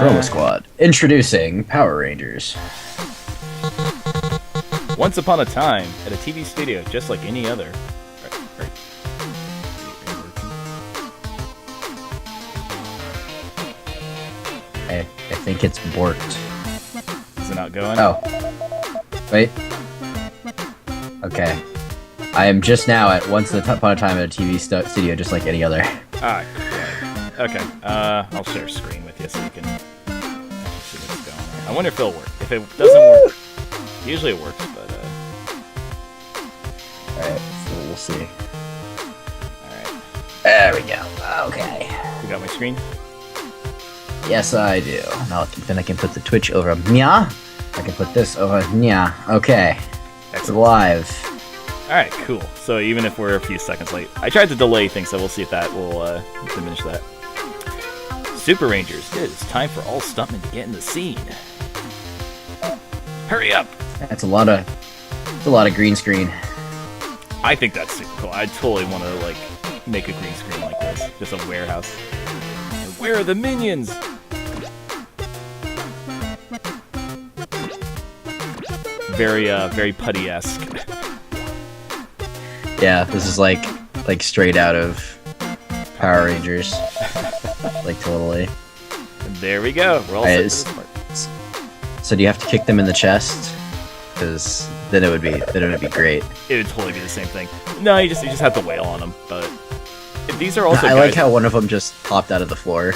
Chroma Squad. Introducing Power Rangers. Once upon a time, at a TV studio just like any other. Right. I think it's borked. Is it not going? Oh. Wait. Okay. I am just now at once upon a time at a TV studio just like any other. Ah, right. Okay. I'll share screen with you so you can see what's going on. I wonder if it'll work. If it doesn't work, usually it works, but Alright, so we'll see. Alright. There we go. Okay. You got my screen? Yes, I do. Now then I can put the Twitch over Nya. I can put this over Nya. Okay. It's live. Alright, cool. So even if we're a few seconds late, I tried to delay things, so we'll see if that will diminish that. Super Rangers, it is time for all stuntmen to get in the scene. Hurry up! That's a lot of green screen. I think that's super cool. I totally want to like make a green screen like this, just a warehouse. And where are the minions? Very putty-esque. Yeah, this is like straight out of Power Rangers. Like totally. And there we go. We're all set for this part. So do you have to kick them in the chest? Because then it would be great. It would totally be the same thing. No, you just have to wail on them. But these are also. I like how one of them just popped out of the floor.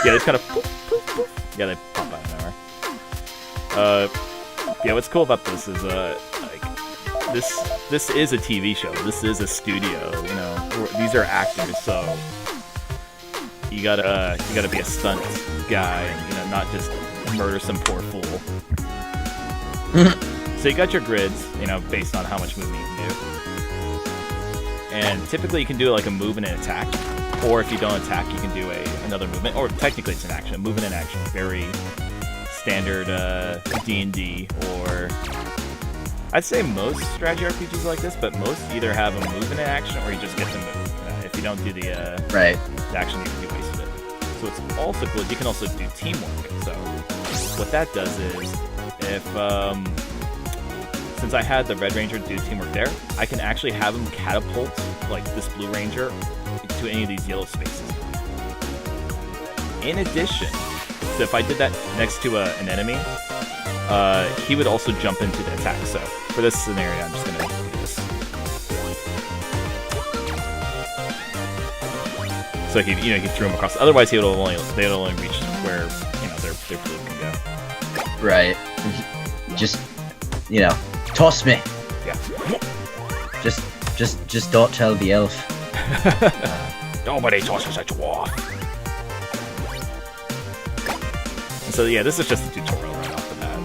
Yeah, they kind of poof, poof, poof. Yeah, they pop out of nowhere. Yeah, what's cool about this is like this is a TV show. This is a studio. You know, these are actors, so you gotta be a stunt guy. And, you know, not just murder some poor fool. So you got your grids, you know, based on how much movement you can do. And typically you can do like a move and an attack. Or if you don't attack, you can do another movement. Or technically it's an action. Movement and action. Very standard D&D. Or I'd say most strategy RPGs like this, but most either have a move and an action or you just get to move. If you don't do the action, you wasted it. So it's also cool. You can also do teamwork. So what that does is if since I had the Red Ranger do teamwork there, I can actually have him catapult like this Blue Ranger to any of these yellow spaces. In addition, so if I did that next to an enemy, he would also jump into the attack. So for this scenario, I'm just gonna do this. So he threw him across. Otherwise, they would only reach where their blue can go. Right. Just toss me. Yeah. Just don't tell the elf. Nobody tosses a dwarf. And so yeah, this is just a tutorial right off the bat,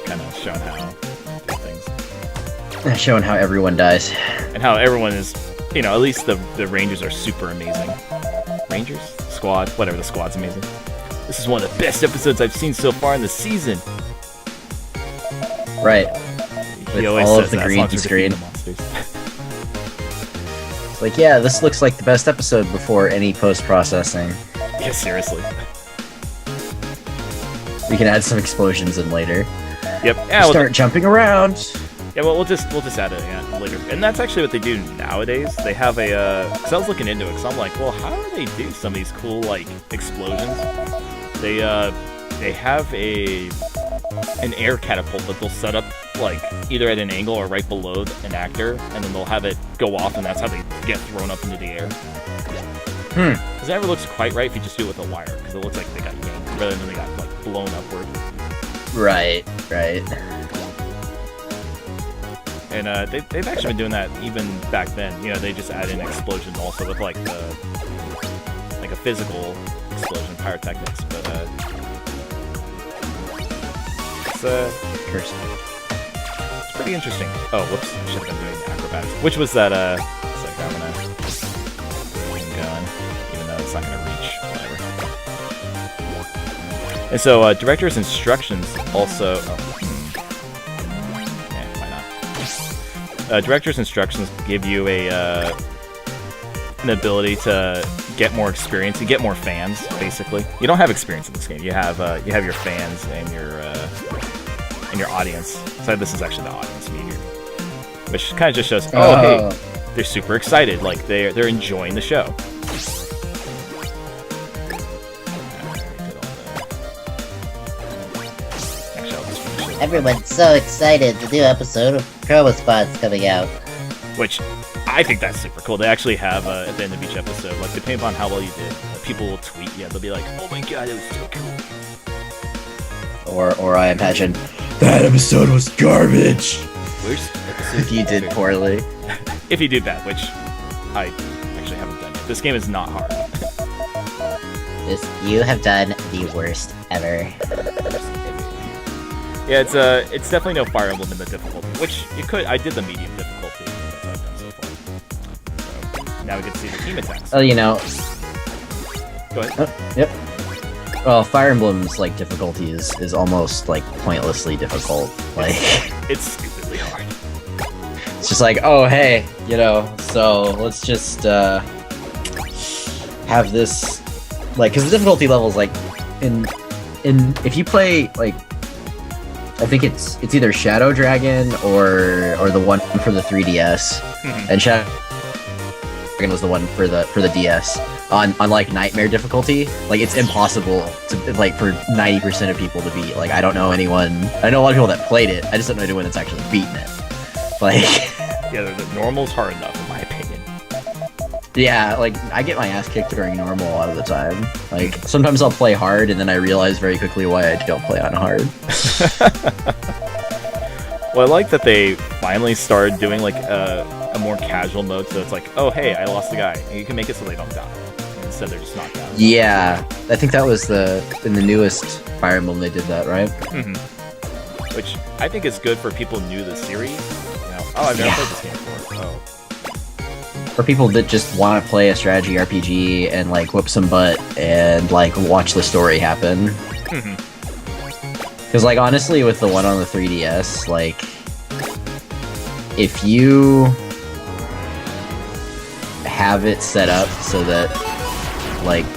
kind of showing how things. Showing how everyone dies. And how everyone is, at least the Rangers are super amazing. Rangers? Squad? Whatever, the squad's amazing. This is one of the best episodes I've seen so far in the season. Right. With all of the green screen. It's like, yeah, this looks like the best episode before any post-processing. Yeah, seriously. We can add some explosions in later. Yep. Yeah, start jumping around. Yeah, well, we'll just add it later. And that's actually what they do nowadays. They have because I was looking into it, because I'm like, well, how do they do some of these cool, like, explosions? They have an air catapult that they'll set up, like, either at an angle or right below an actor, and then they'll have it go off, and that's how they get thrown up into the air. Because it never looks quite right if you just do it with a wire, because it looks like they got yanked, rather than they got, like, blown upward. Right. And they've actually been doing that even back then. They just add in explosions also with, like, a physical explosion, pyrotechnics, but, it's pretty interesting. Oh, whoops, I should have been doing acrobatics. Which was that, it's like, I'm gonna go on, even though it's not gonna reach, whatever. And so, director's instructions also, why not? Director's instructions give you an ability to get more experience, you get more fans. Basically, you don't have experience in this game. You have your fans and your audience. So this is actually the audience meter, which kind of just shows, hey, they're super excited, like they're enjoying the show. Everyone's so excited, the new episode of Chroma Squad's coming out. Which, I think that's super cool. They actually have, at the end of each episode, like, depending upon how well you did, people will tweet, they'll be like, oh my god, it was so cool. Or I imagine, that episode was garbage! Worst episode If you did poorly. If you did bad, which I actually haven't done yet. This game is not hard. You have done the worst ever. Yeah, it's definitely no Fire Emblem in the difficulty, which I did the medium difficulty, that's what I've done so far. So, now we get to see the team attacks. Oh, you know... Go ahead. Yep. Well, Fire Emblem's, like, difficulty is almost, like, pointlessly difficult. Like... It's stupidly hard. It's just like, oh, hey, so let's just, have this... Like, because the difficulty level's, like, if you play, like... I think it's either Shadow Dragon or the one for the 3DS, and Shadow Dragon was the one for the DS. On like Nightmare difficulty, like it's impossible to like for 90% of people to beat. Like I know a lot of people that played it. I just don't know anyone that's actually beaten it. Like yeah, the normal's hard enough in my opinion. Yeah, like, I get my ass kicked during normal a lot of the time. Like, sometimes I'll play hard, and then I realize very quickly why I don't play on hard. Well, I like that they finally started doing, like, a more casual mode, so it's like, oh, hey, I lost a guy, and you can make it so they don't die. Instead, they're just knocked down. Yeah, I think that was in the newest Fire Emblem they did that, right? Which I think is good for people new to the series. I've never played this game before. Oh. For people that just want to play a strategy RPG and like whip some butt and like watch the story happen. Because like honestly, with the one on the 3DS, like if you have it set up so that like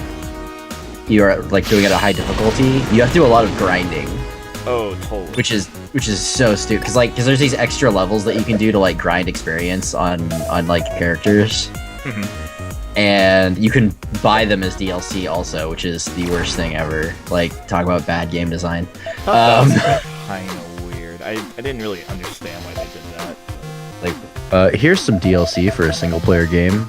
you're like doing it at a high difficulty, you have to do a lot of grinding. Oh, totally. Which is so stupid, because there's these extra levels that you can do to like grind experience on like characters, and you can buy them as DLC also, which is the worst thing ever. Like, talk about bad game design. That was kind of weird. I didn't really understand why they did that. Like, here's some DLC for a single player game.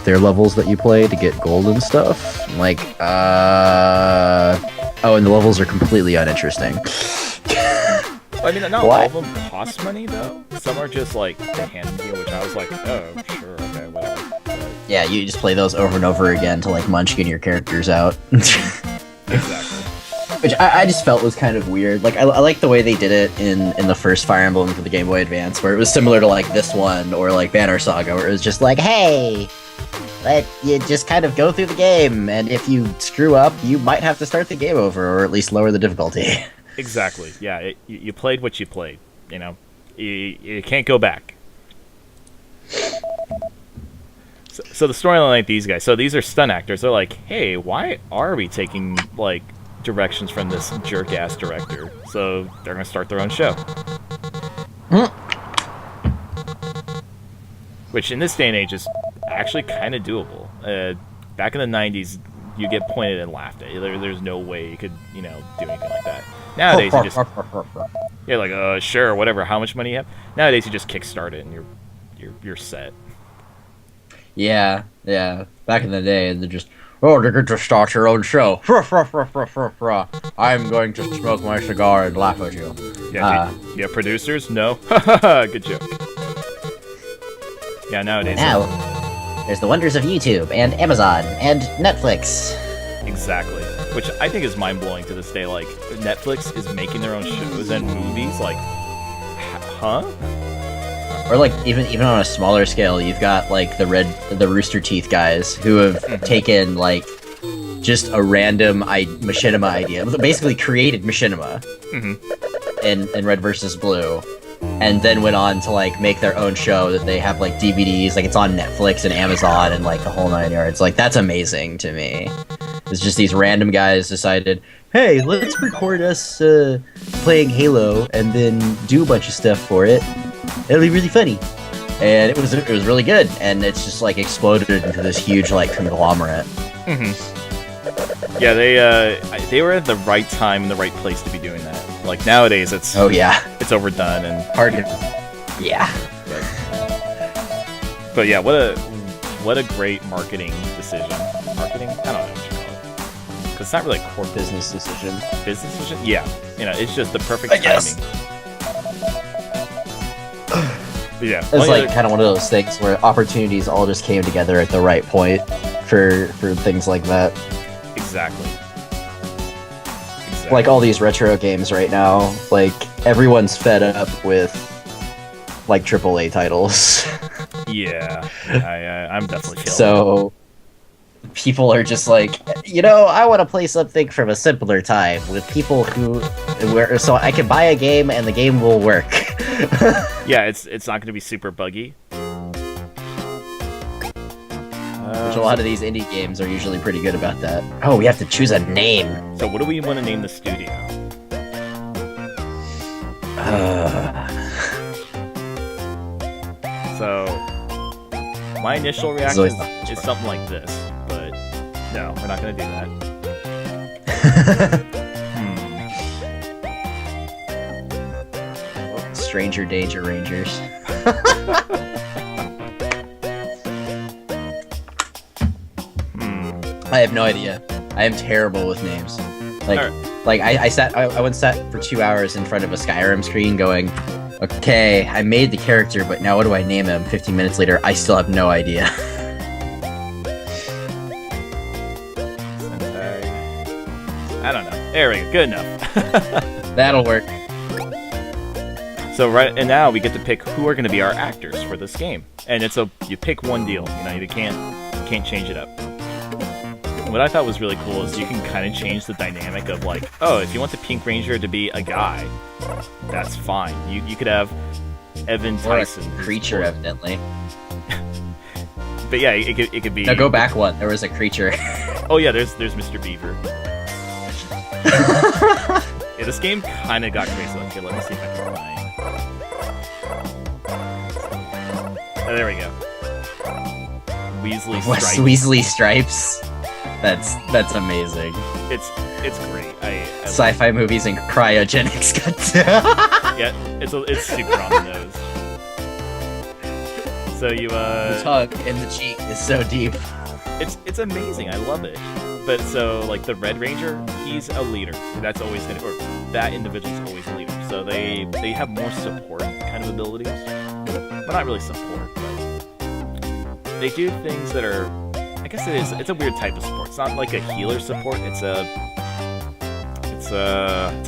They're levels that you play to get gold and stuff. I'm like, oh, and the levels are completely uninteresting. I mean, not all of them cost money, though. Some are just, like, the hand deal, which I was like, oh, sure, okay, whatever. But... yeah, you just play those over and over again to, like, munchkin your characters out. Exactly. Which I just felt was kind of weird. Like, I like the way they did it in the first Fire Emblem for the Game Boy Advance, where it was similar to, like, this one, or, like, Banner Saga, where it was just like, hey, but you just kind of go through the game, and if you screw up, you might have to start the game over, or at least lower the difficulty. Exactly. Yeah, you played what you played. You you can't go back. So the storyline, like these guys. So these are stunt actors. They're like, hey, why are we taking like directions from this jerk ass director? So they're gonna start their own show. Which in this day and age is actually kind of doable. Back in the 90s, you get pointed and laughed at. There's no way you could, do anything like that. Nowadays, you just... you're like, sure, whatever, how much money you have? Nowadays, you just kickstart it and you're set. Yeah. Back in the day, they're just, you're going to start your own show. I'm going to smoke my cigar and laugh at you. Yeah, you have producers? No? Good joke. Yeah, nowadays... Now, there's the wonders of YouTube, and Amazon, and Netflix. Exactly. Which I think is mind-blowing to this day. Like, Netflix is making their own shows and movies. Like, huh? Or, like, even on a smaller scale, you've got, like, the Rooster Teeth guys who have taken, like, just a random machinima idea. Basically created machinima in Red vs. Blue. and then went on to like make their own show that they have like DVDs, like it's on Netflix and Amazon and like the whole 9 yards. Like that's amazing to me. It's just these random guys decided, hey, let's record us playing Halo and then do a bunch of stuff for it. It'll be really funny. And it was really good, and it's just like exploded into this huge like conglomerate. Yeah, they were at the right time and the right place to be doing that. Like nowadays, it's it's overdone and hard to But yeah, what a great marketing decision. Marketing? I don't know what you call it. Because it's not really a core business decision. Business decision? Yeah. It's just the perfect timing. Guess. But yeah. It's like kind of one of those things where opportunities all just came together at the right point for things like that. Exactly. Like all these retro games right now, like everyone's fed up with like AAA titles. Yeah, I'm definitely feeling so people are just like, I want to play something from a simpler time with people so I can buy a game and the game will work. Yeah, it's not going to be super buggy. Which a lot of these indie games are usually pretty good about that. Oh, we have to choose a name. So what do we want to name the studio? So my initial reaction is something like this, but no, we're not going to do that. Stranger Danger Rangers. I have no idea. I am terrible with names. I once sat for 2 hours in front of a Skyrim screen going, okay, I made the character, but now what do I name him? 15 minutes later, I still have no idea. I don't know. There we go. Good enough. That'll work. So and now we get to pick who are going to be our actors for this game, and you pick one deal. You can't change it up. What I thought was really cool is you can kind of change the dynamic of like, oh, if you want the Pink Ranger to be a guy, that's fine. You could have Evan Tyson, or a creature, evidently. But yeah, it could be. Now go back one. There was a creature. Oh yeah, there's Mr. Beaver. Yeah, this game kind of got crazy. Okay, let me see if I can find. Oh, there we go. Weasley Stripes. Weasley Stripes. That's amazing. It's great. Sci-fi movies and cryogenics. Yeah, it's super on the nose. So you the tug in the cheek is so deep. It's amazing. I love it. But so like the Red Ranger, he's a leader. That's always that individual's always a leader. So they have more support kind of abilities. Well, not really support, but they do things that are. I guess it's a weird type of support. It's not like a healer support. It's like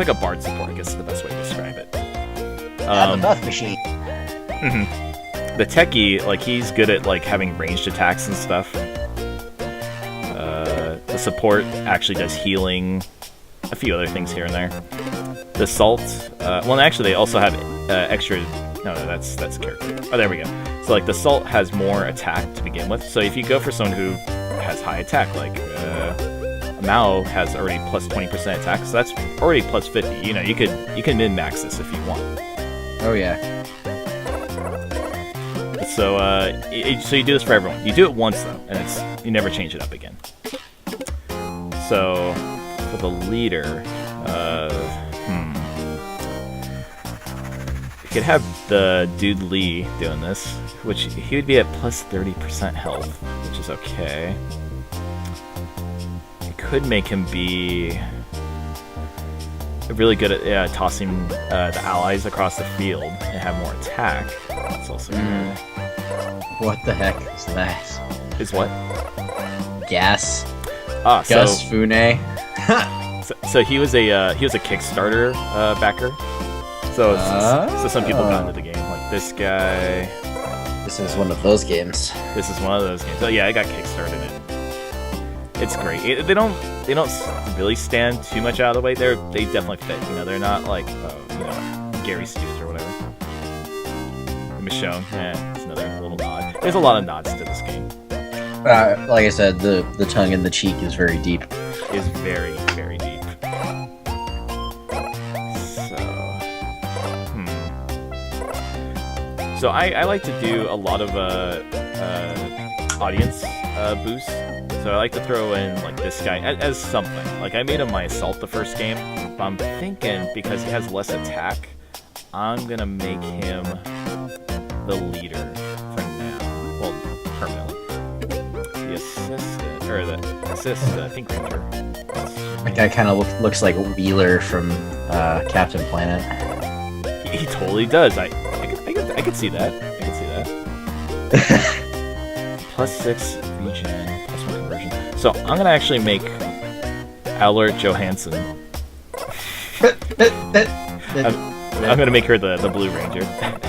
a bard support, I guess is the best way to describe it. I'm a buff machine. The techie, like he's good at like having ranged attacks and stuff. The support actually does healing, a few other things here and there. The salt, actually they also have extra. No, that's character. Oh, there we go. So like the salt has more attack to begin with. So if you go for someone who has high attack, like Mao has already plus 20% attack, so that's already plus 50. You can min-max this if you want. Oh yeah. So so you do this for everyone. You do it once though, and you never change it up again. So for the leader, you could have the dude Lee doing this, which he would be at plus 30% health, which is okay. You could make him be really good at tossing the allies across the field and have more attack. That's also good. What the heck is that? Is what? Gas. Gus Fune. So he was a Kickstarter backer. So some people got into the game. Like this guy. This is one of those games. This is one of those games. So yeah, I got Kickstarted and it's great. They don't really stand too much out of the way. They definitely fit. They're not like Gary Stews or whatever. Michonne. It's another little nod. There's a lot of nods to this game. Like I said, the tongue in the cheek is very deep. Is very, very deep. So I like to do a lot of audience boosts. So I like to throw in like this guy as something. Like I made him my assault the first game, but I'm thinking because he has less attack, I'm gonna make him the leader for now. Well, permanently. The assistant or the Pink Ranger. That guy kind of looks like Wheeler from Captain Planet. He totally does. I could see that. I could see that. +6 regen, +1 conversion. So I'm gonna actually make Allert Johansson. I'm gonna make her the Blue Ranger. There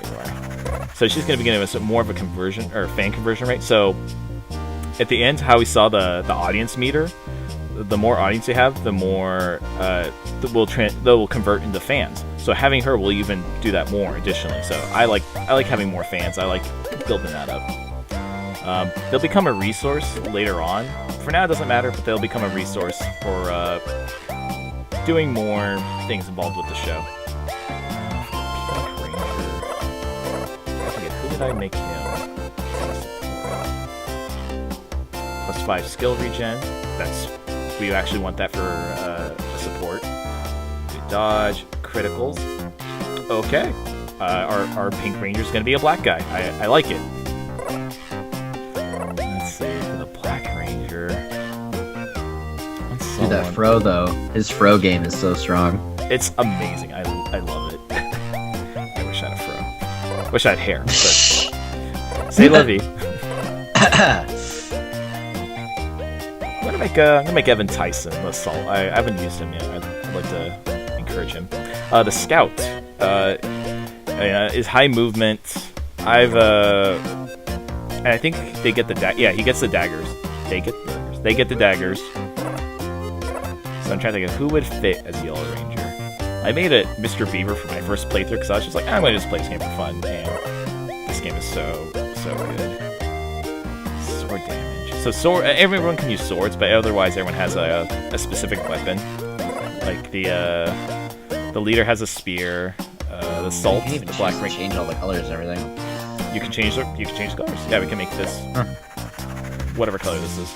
you are. So she's gonna be giving us more of a conversion or fan conversion rate. So at the end, how we saw the audience meter, the more audience you have, the more they'll convert into fans. So having her will even do that more additionally. So I like having more fans. I like building that up. They'll become a resource later on. For now, it doesn't matter, but they'll become a resource for doing more things involved with the show. Pink Ranger. I forget, who did I make him? +5 skill regen. We actually want that for support. Good dodge, criticals. Okay. Our Pink Ranger's gonna be a black guy. I like it. Let's see, for the Black Ranger. Dude, that Fro though, his Fro game is so strong. It's amazing. I love it. I wish I had a Fro. Wish I had hair, but say la vie. I'm gonna make Evan Tyson the assault. I haven't used him yet. I'd like to encourage him. The Scout is high movement. I think they get the he gets the daggers. They get the daggers. So I'm trying to think of who would fit as Yellow Ranger. I made it Mr. Beaver for my first playthrough because I was just like, I'm gonna just play this game for fun, and this game is so good. Sword damage. So everyone can use swords, but otherwise everyone has a specific weapon. Like the leader has a spear. The Salt, you can the Black Ranger. change all the colors and everything. You can change the colors. Yeah, we can make this whatever color this is.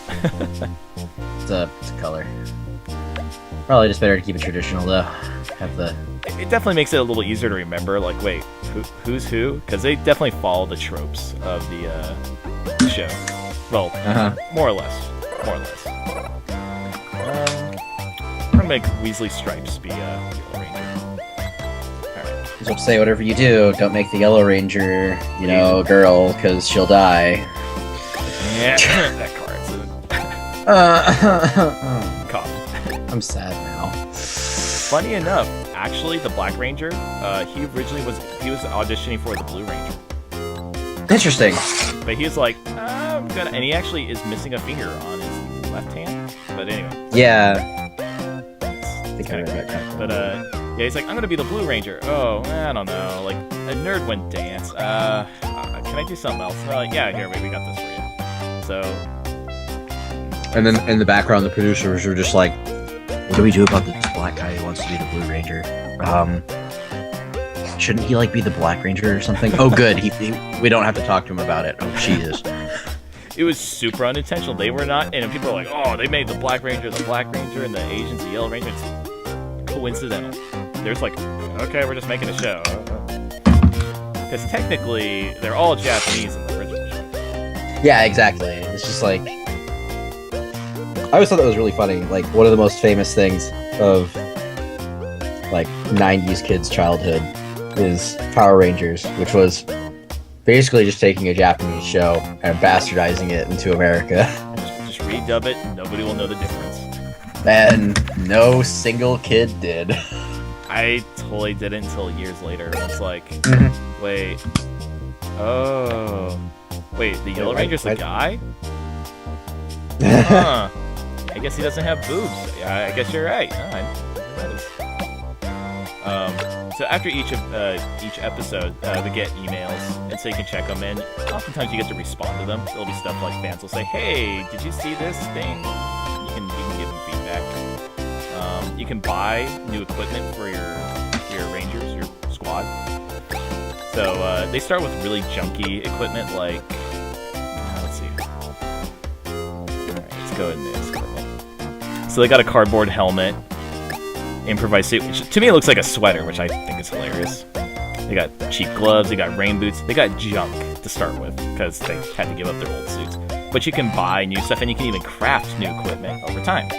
It's a color. Probably just better to keep it traditional though. Have the. It definitely makes it a little easier to remember. Like, wait, who's who? Because they definitely follow the tropes of the show. Well, more or less. I'm gonna make Weasley Stripes be Yellow Ranger. Alright. So say whatever you do, don't make the Yellow Ranger, girl, because she'll die. Yeah, that card's common. I'm sad now. Funny enough, actually, the Black Ranger, he originally was auditioning for the Blue Ranger. Interesting. But he was like, I'm gonna, and he actually is missing a finger on his left hand. But anyway. Yeah. I think I read that. But yeah, he's like, I'm gonna be the Blue Ranger. Oh, I don't know. Like, a nerd wouldn't dance. Can I do something else? And they're like, yeah, here, we got this for you. So. And then in the background, the producers were just like, what do we do about this black guy who wants to be the Blue Ranger? Shouldn't he be the Black Ranger or something? Oh, good. We don't have to talk to him about it. Oh, Jesus. It was super unintentional. They were not, and people are like, oh, they made the Black Ranger, and the Asians the Yellow Ranger. It's coincidental. They're just like, okay, we're just making a show. Because technically, they're all Japanese in the original show. Yeah, exactly. It's just like, I always thought that was really funny. Like, one of the most famous things of 90s kids' childhood is Power Rangers, which was basically just taking a Japanese show and bastardizing it into America. Just redub it, and nobody will know the difference. And no single kid did. I totally didn't until years later. It's like, wait, the Yellow Ranger's the guy? Huh. I guess he doesn't have boobs. Yeah, I guess you're right. So after each episode, we get emails, and so you can check them. And oftentimes you get to respond to them. There'll be stuff like fans will say, "Hey, did you see this thing?" You can give them feedback. You can buy new equipment for your rangers, your squad. So they start with really junky equipment, like let's see. All right, let's go in this equipment. So they got a cardboard helmet. Improvised suit, which to me it looks like a sweater, which I think is hilarious. They got cheap gloves, they got rain boots, they got junk to start with, because they had to give up their old suits. But you can buy new stuff, and you can even craft new equipment over time.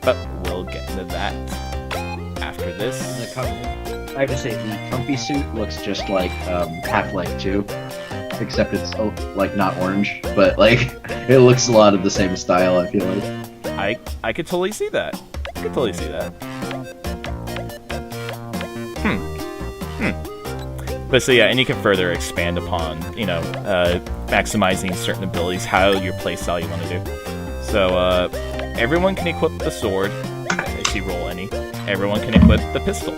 But we'll get into that after this. I have to say, the comfy suit looks just like Half-Life 2, except it's like not orange, but like it looks a lot of the same style, I feel like. I could totally see that. I could totally see that. But so yeah, and you can further expand upon, maximizing certain abilities, how your playstyle you want to do. So everyone can equip the sword, if you roll any. Everyone can equip the pistol.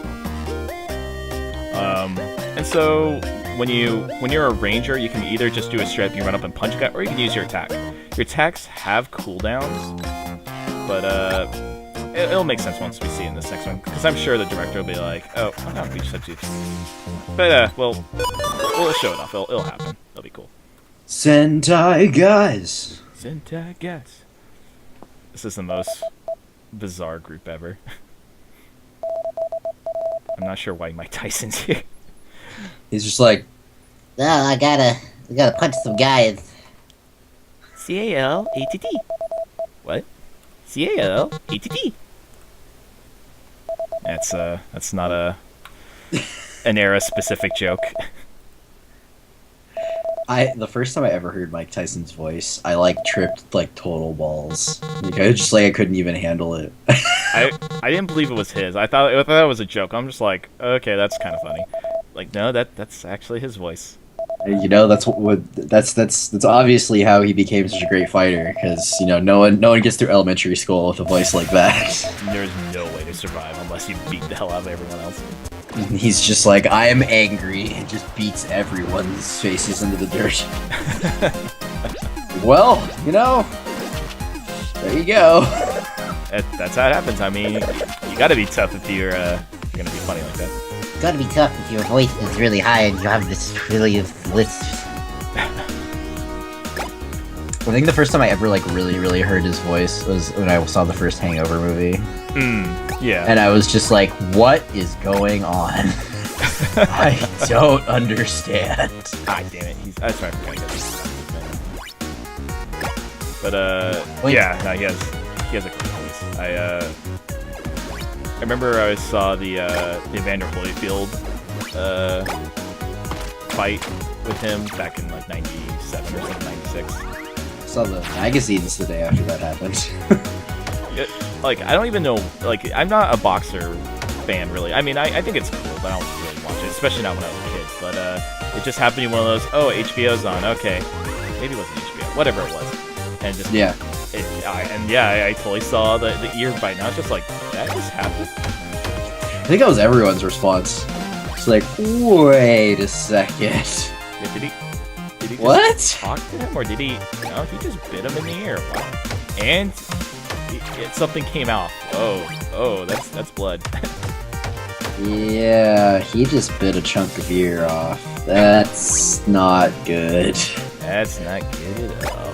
And so when you're a ranger, you can either just do a straight up, you run up and punch a guy, or you can use your attack. Your attacks have cooldowns, but it'll make sense once we see in this next one, because I'm sure the director will be like, "Oh, no, we just have to." But we'll show it off. It'll happen. It'll be cool. Sentai guys. Sentai guys. This is the most bizarre group ever. I'm not sure why Mike Tyson's here. He's just like, No, I gotta punch some guys. C-A-L-A-T-T. What? C-A-L-A-T-T. That's not an era-specific joke. The first time I ever heard Mike Tyson's voice, I tripped total balls. I couldn't even handle it. I didn't believe it was his. I thought it was a joke. I'm just like, okay, that's kind of funny. No, that's actually his voice. That's obviously how he became such a great fighter, because no one gets through elementary school with a voice like that. There's no way to survive unless you beat the hell out of everyone else. He's just like, I am angry, and just beats everyone's faces into the dirt. Well, there you go. That's how it happens. I mean, you gotta be tough if you're gonna be funny like that. Gotta be tough if your voice is really high and you have this really lisp. I think the first time I ever really heard his voice was when I saw the first Hangover movie. Yeah. And I was just like, what is going on? I don't understand. Ah, damn it. That's right, I forgot he But Wait. Yeah, no, he has a cool voice. I remember I saw the Evander Holyfield fight with him back in 97 or something, 96. I saw the magazines the day after that happened. I don't even know, I'm not a boxer fan, really. I mean, I think it's cool, but I don't really watch it, especially not when I was a kid. But it just happened to be one of those, oh, HBO's on, okay. Maybe it wasn't HBO, whatever it was. And just, yeah. I totally saw the ear bite, and I was just like, that just happened? I think that was everyone's response. It's like, wait a second. Yeah, did he just what? talk to him, or did he, no, he just bit him in the ear. Wow. And something came out. Oh, that's blood. Yeah, he just bit a chunk of ear off. That's not good. That's not good at all.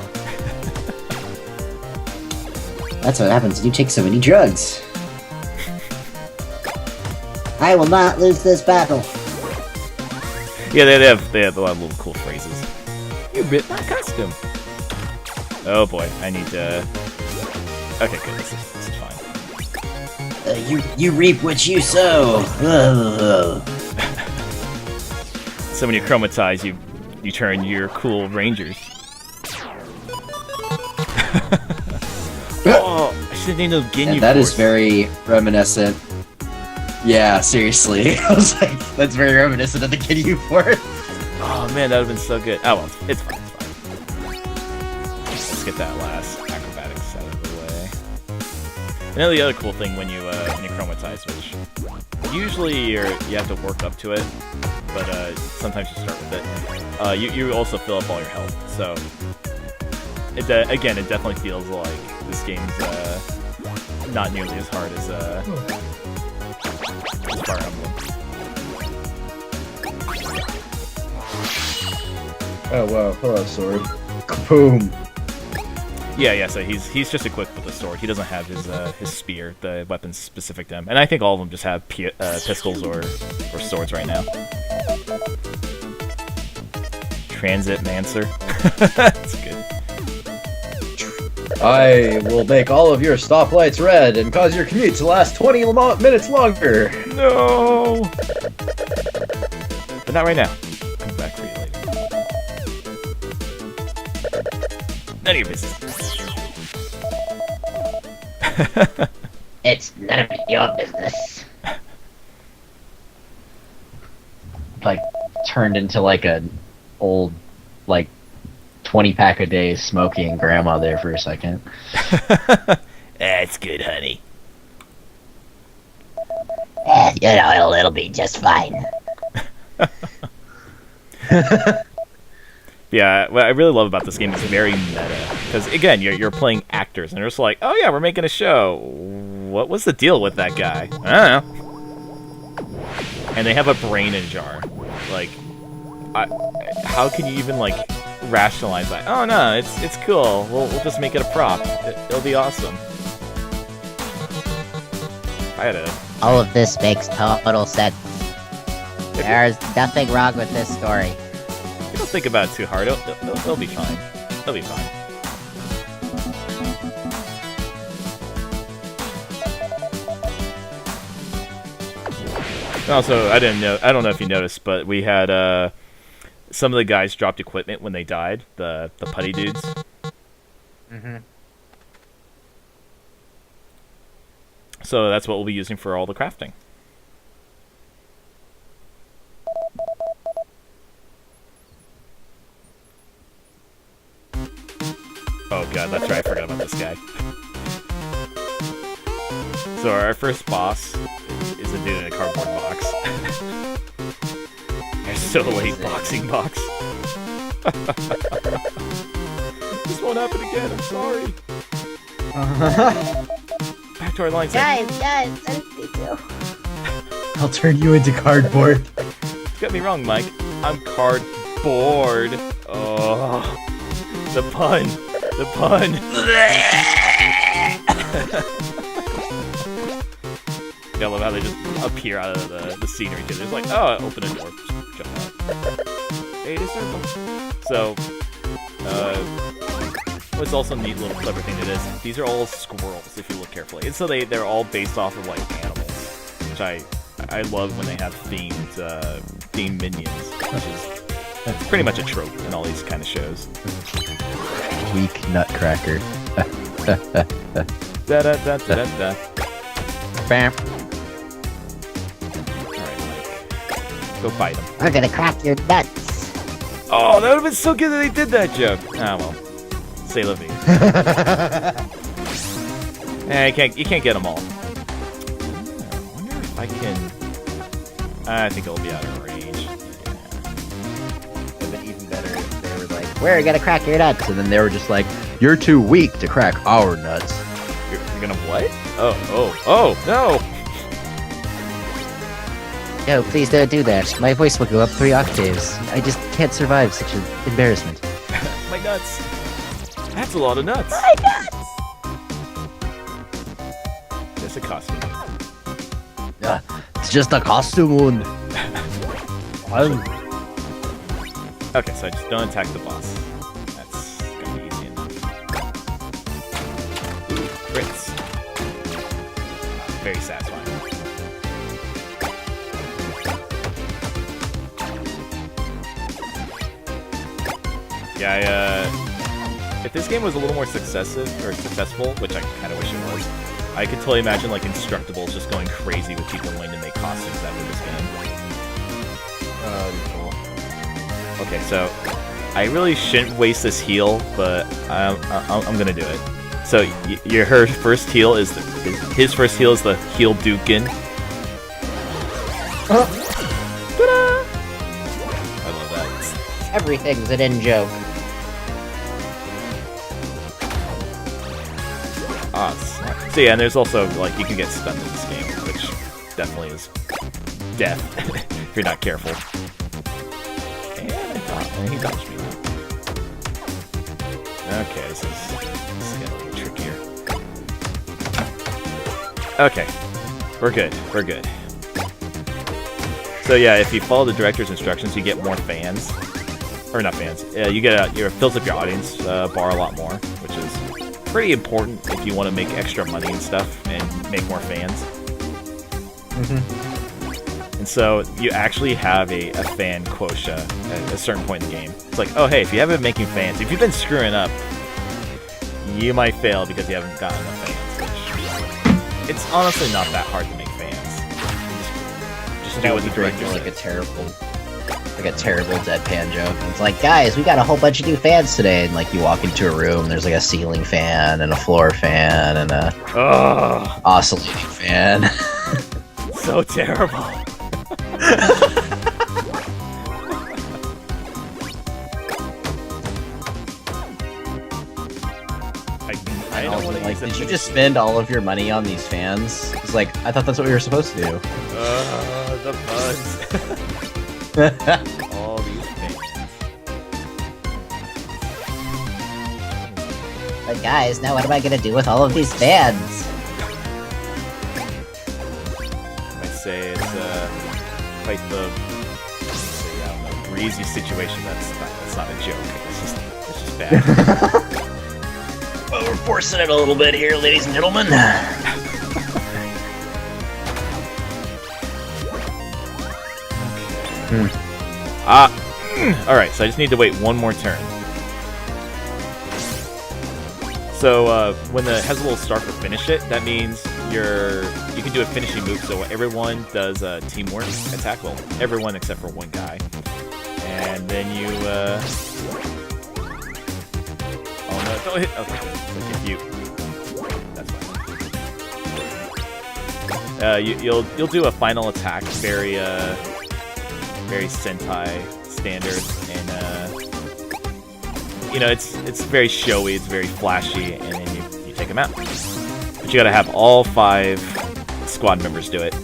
That's what happens when you take so many drugs. I will not lose this battle. Yeah, they have a lot of little cool phrases. You bit my costume. Oh boy, I need to. Okay, good. This is fine. You reap what you sow. So when you chromatize, you turn your cool rangers. Oh, I should have named them Ginyu. That is very reminiscent. Yeah, seriously. I was like, that's very reminiscent of the Ginyu Force. Oh man, that would have been so good. Oh well, it's fine. Let's get that last acrobatics out of the way. And then the other cool thing when you chromatize, which Usually you have to work up to it, but sometimes you start with it. You also fill up all your health, so again, it definitely feels like this game's not nearly as hard as Fire Emblem. Oh wow! Hello, sword. Kaboom! Yeah. So he's just equipped with a sword. He doesn't have his spear, the weapons specific to him. And I think all of them just have pistols or swords right now. Transit Mancer. That's good. I will make all of your stoplights red and cause your commute to last 20 minutes longer. No. But not right now. Come back for you later. None of your business. It's none of your business. Like, turned into like an old, like, 20-pack a day smoking grandma there for a second. That's good, honey. It'll be just fine. Yeah, what I really love about this game is very meta. Because, again, you're playing actors, and they're just like, oh yeah, we're making a show. What was the deal with that guy? I don't know. And they have a brain in a jar. Like, how can you even, like, rationalize that? Oh no, it's cool. We'll just make it a prop. It'll be awesome. I had a... All of this makes total sense. There's nothing wrong with this story. You don't think about it too hard. It'll be fine. It'll be fine. Also, I don't know if you noticed, but we had some of the guys dropped equipment when they died. The putty dudes. Mm-hmm. So that's what we'll be using for all the crafting. Oh god, that's right, I forgot about this guy. So our first boss is a dude in a cardboard box. They're so late boxing box. This won't happen again, I'm sorry. Back to our lines. Guys, I need to. I'll turn you into cardboard. Get me wrong, Mike. I'm cardboard. Oh, the pun. The pun. I love how they just appear out of the scenery too. They're just like, oh, open a door, jump out. Hey, this circle. So, what's also a neat little clever thing to this, these are all squirrels if you look carefully. And so they're all based off of like animals, which I love when they have themed minions, which is that's pretty much a trope in all these kind of shows. Weak nutcracker. Da da da da da da. Bam. Alright, Mike. Go fight him. We're gonna crack your nuts. Oh, that would have been so good that they did that joke. Ah, well. Say la vie. You can't get them all. I wonder if I can... I think it'll be out of range. Would have been even better if they were like, we're gonna crack your nuts. And then they were just like, you're too weak to crack our nuts. You're gonna what? Oh, no! No, please don't do that. My voice will go up 3 octaves. I just can't survive such an embarrassment. My nuts! That's a lot of nuts! My nuts! That's a costume. It's just a costume one. Okay, so I just don't attack the boss. That's gonna be easy enough. Ooh, crits. Very satisfying. Yeah, if this game was a little more successful, which I kind of wish it was, I could totally imagine like Instructables just going crazy with people wanting to make costumes after this game. Cool. Okay, so I really shouldn't waste this heal, but I'm gonna do it. So your first heal is his first heal is the heal Dukin. Ta-da! I love that. Everything's an in-joke. So yeah, and there's also, like, you can get stunned in this game, which definitely is death if you're not careful. And he dodged me. Okay, this is getting a little trickier. Okay, we're good. So yeah, if you follow the director's instructions, you get more fans. Or not fans, you get it fills up your audience bar a lot more, which is pretty important if you want to make extra money and stuff and make more fans. And so you actually have a fan quota at a certain point in the game. It's like, oh hey, if you haven't been making fans, if you've been screwing up, you might fail because you haven't gotten enough fans. It's honestly not that hard to make fans. Just do what the director says. Like a terrible deadpan joke. It's like, guys, we got a whole bunch of new fans today, and like you walk into a room, there's like a ceiling fan and a floor fan and a oscillating fan. So terrible. I don't want to like, did you just spend all of your money on these fans? It's like, I thought that's what we were supposed to do. The puns. All these things. But guys, now what am I gonna do with all of these fans? I'd say it's quite the I don't know, breezy situation. That's not a joke. It's just bad. Well, we're forcing it a little bit here, ladies and gentlemen. Alright, so I just need to wait one more turn. So, when the has a little start for finish it, that means you can do a finishing move, so everyone does a teamwork attack. Well, everyone except for one guy. And then you, oh no, don't hit. Okay, so if you... That's fine. You'll do a final attack, very Sentai standard, and you know, it's very showy, it's very flashy, and then you take them out. But you gotta have all 5 squad members do it.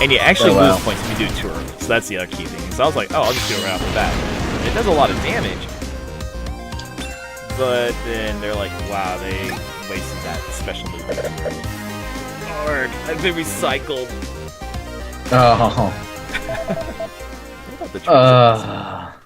And you actually lose points if you do it too early, so that's the other key thing. So I was like, oh, I'll just do it right off the bat. It does a lot of damage, but then they're like, wow, they wasted that special move. Arg, I've been recycled. Oh. What about the